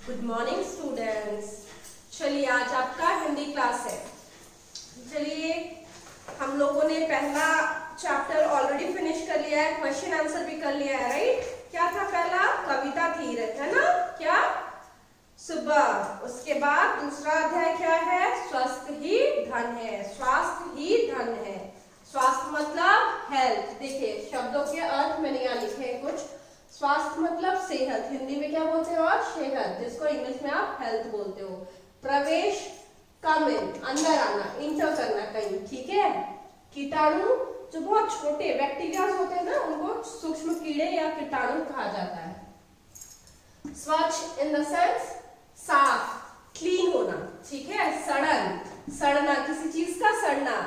Good morning students. चलिए आज आपका हिंदी क्लास है। चलिए हम लोगों ने पहला चैप्टर ऑलरेडी फिनिश कर लिया है, क्वेश्चन आंसर भी कर लिया है, राइट। क्या था पहला? कविता थी, है ना? क्या? सुबह। उसके बाद दूसरा अध्याय क्या है? स्वस्थ ही धन है। स्वास्थ्य ही धन है। स्वास्थ्य मतलब हेल्थ। देखिए शब्दों के अर्थ मैंने यहाँ लिखे हैं कुछ। स्वास्थ्य मतलब सेहत, हिंदी में क्या बोलते हो? और सेहत, जिसको इंग्लिश में आप हेल्थ बोलते हो। प्रवेश, कम इन, अंदर आना, इंटर करना कहीं, ठीक है। कीटाणु, जो बहुत छोटे बैक्टीरिया होते हैं ना, उनको सूक्ष्म कीड़े या कीटाणु कहा जाता है। स्वच्छ इन द सेंस साफ, क्लीन होना, ठीक है। सड़न, सड़ना, किसी चीज का सड़ना।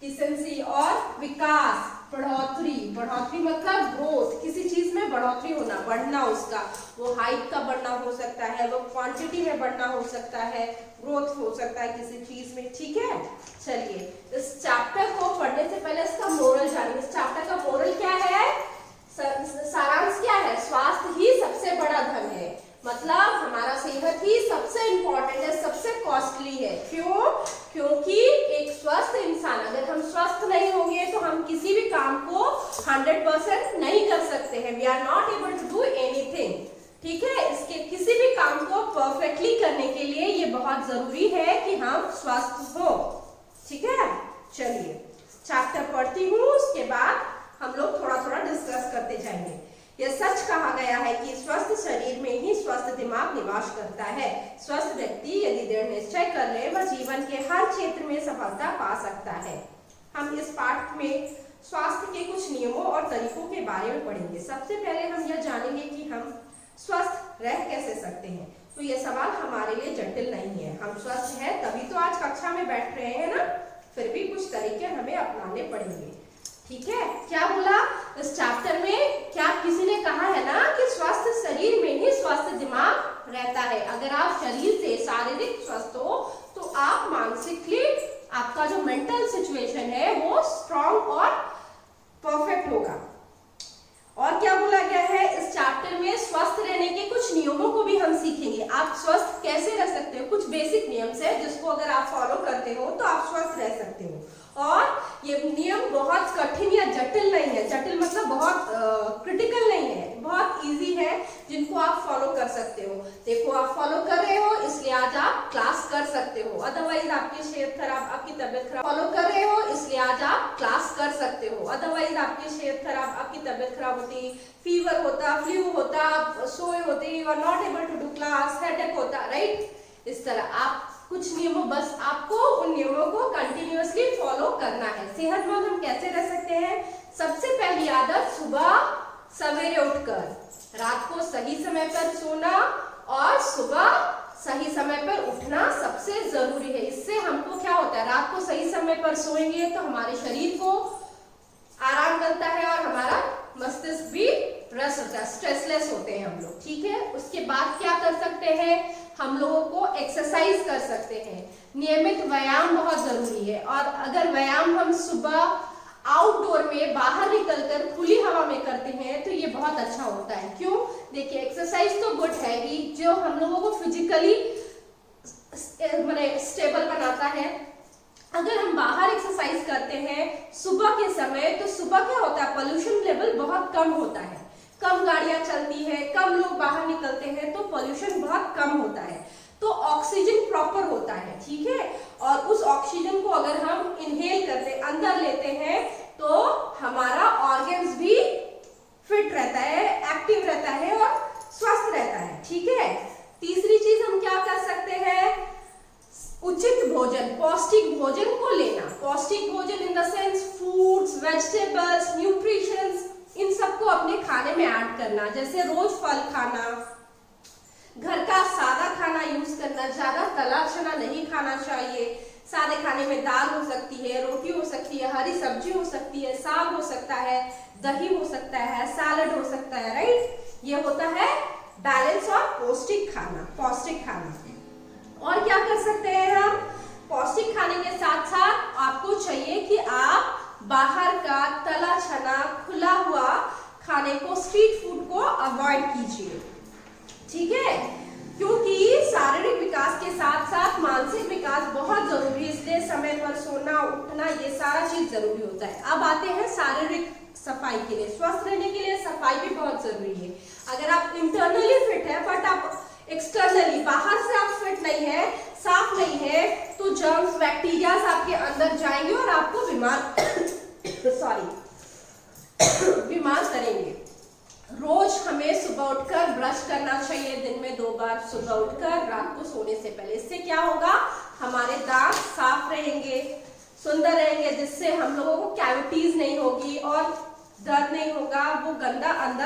डिसेंसी और विकास, बढ़ोतरी, बढ़ोतरी मतलब ग्रोथ, किसी चीज में बढ़ोतरी होना, बढ़ना उसका, वो हाइट का बढ़ना हो सकता है, वो क्वांटिटी में बढ़ना हो सकता है, ग्रोथ हो सकता है किसी चीज में, ठीक है। चलिए इस चैप्टर को पढ़ने से पहले इसका मोरल जानिए। इस चैप्टर का मोरल क्या है? सारांश क्या है? स्वास्थ्य ही सबसे बड़ा धन है, मतलब हमारा सेहत ही सबसे इंपॉर्टेंट है, सबसे कॉस्टली है। क्यों? क्योंकि एक स्वस्थ इंसान, अगर हम स्वस्थ नहीं होंगे तो हम किसी भी काम को 100% नहीं कर सकते हैं। We are not able to do anything, ठीक है। इसके किसी भी काम को परफेक्टली करने के लिए ये बहुत जरूरी है कि हम स्वस्थ हो, ठीक है। चलिए चैप्टर पढ़ती हूँ, उसके बाद हम लोग थोड़ा थोड़ा डिस्कस करते जाएंगे। यह सच कहा गया है कि स्वस्थ शरीर में ही स्वस्थ दिमाग निवास करता है। स्वस्थ व्यक्ति यदि दृढ़ निश्चय कर ले, वह जीवन के हर क्षेत्र में सफलता पा सकता है। हम इस पाठ में स्वास्थ्य के कुछ नियमों और तरीकों के बारे में पढ़ेंगे। सबसे पहले हम यह जानेंगे कि हम स्वस्थ रह कैसे सकते हैं। तो यह सवाल हमारे लिए जटिल नहीं है। हम स्वस्थ हैं तभी तो आज कक्षा में बैठ रहे हैं ना। फिर भी कुछ तरीके हमें अपनाने पड़ेंगे, ठीक है। क्या बोला इस चैप्टर में? क्या किसी ने कहा है ना कि स्वस्थ शरीर में ही स्वस्थ दिमाग रहता है। अगर आप शरीर से शारीरिक स्वस्थ हो तो आप मानसिकली, आपका जो मेंटल सिचुएशन है वो स्ट्रांग और परफेक्ट होगा। और क्या बोला गया है इस चैप्टर में? स्वस्थ रहने के कुछ नियमों को भी हम सीखेंगे। आप स्वस्थ कैसे रह सकते हो, कुछ बेसिक नियम्स है जिसको अगर आप फॉलो करते हो तो आप स्वस्थ रह सकते हो। और ये नियम बहुत कठिन या जटिल नहीं है। जटिल मतलब बहुत क्रिटिकल नहीं है, बहुत इजी है, जिनको आप फॉलो कर सकते हो। देखो आप फॉलो कर रहे हो इसलिए आज आप क्लास कर सकते हो, अदरवाइज आपकी सेहत खराब, आपकी तबियत खराब। फॉलो कर रहे हो इसलिए आज आप क्लास कर सकते हो, अदरवाइज आपकी सेहत खराब, आपकी तबियत खराब होती, फीवर होता, फ्लू होता, आप सोए होते, you are not able to do class, headache होता, राइट। इस तरह आप कुछ नियमों, बस आपको उन नियमों को कंटिन्यूअसली फॉलो करना है। सेहतमंद हम कैसे रह सकते हैं? सबसे पहली आदत, सुबह सवेरे उठकर रात को सही समय पर सोना और सुबह सही समय पर उठना सबसे जरूरी है। इससे हमको क्या होता है, रात को सही समय पर सोएंगे तो हमारे शरीर को आराम मिलता है और हमारा मस्तिष्क भी रेस्ट होता है, स्ट्रेसलेस होते हैं हम लोग, ठीक है। उसके बाद क्या कर सकते हैं? हम लोगों को एक्सरसाइज कर सकते हैं। नियमित व्यायाम बहुत जरूरी है। और अगर व्यायाम हम सुबह आउटडोर में बाहर निकलकर खुली हवा में करते हैं तो ये बहुत अच्छा होता है। क्यों? देखिए एक्सरसाइज तो गुड है ही, जो हम लोगों को फिजिकली स्टेबल बनाता है। अगर हम बाहर एक्सरसाइज करते हैं सुबह के समय, तो सुबह क्या होता है, पोल्यूशन लेवल बहुत कम होता है, कम गाड़ियां चलती है, कम लोग बाहर निकलते हैं, तो पोल्यूशन बहुत कम होता है, तो ऑक्सीजन प्रॉपर होता है, ठीक है। और उस ऑक्सीजन को अगर हम इनहेल करते, अंदर लेते हैं, तो हमारा ऑर्गन्स भी फिट रहता है, एक्टिव रहता है और स्वस्थ रहता है, ठीक है। तीसरी चीज हम क्या कर सकते हैं? उचित भोजन, पौष्टिक भोजन को लेना। पौष्टिक भोजन in the sense fruits, vegetables, nutritions, इन सबको अपने खाने में ऐड करना। जैसे रोज फल खाना, घर का सादा खाना यूज करना, ज्यादा तला चना नहीं खाना चाहिए। सादे खाने में दाल हो सकती है, रोटी हो सकती है, हरी सब्जी हो सकती है, साग हो सकता है, दही हो सकता है, सैलड हो सकता है, राइट। ये होता है बैलेंस और पौष्टिक खाना, पौष्टिक खाना। और क्या कर सकते हैं हम? पौष्टिक खाने के साथ साथ आपको चाहिए कि आप बाहर का तला छना, खुला हुआ खाने को, स्ट्रीट फूड को अवॉइड कीजिए, ठीक है। क्योंकि मानसिक विकास बहुत जरूरी है, इसलिए समय पर सोना उठना ये सारा चीज जरूरी होता है। अब आते हैं शारीरिक सफाई के लिए। स्वस्थ रहने के लिए सफाई भी बहुत जरूरी है। अगर आप इंटरनली फिट है बट आप एक्सटर्नली बाहर से आप फिट नहीं है, साफ नहीं है, तो जर्म्स बैक्टीरिया आपके अंदर जाएंगे और आपको बीमार करेंगे। रोज हमें सुबह उठकर ब्रश करना चाहिए, दिन में 2 बार, सुबह उठकर, रात को सोने से पहले। इससे क्या होगा, हमारे दांत साफ रहेंगे, सुंदर रहेंगे, जिससे हम लोगों को कैविटीज नहीं होगी और दर्द नहीं होगा, वो गंदा अंदर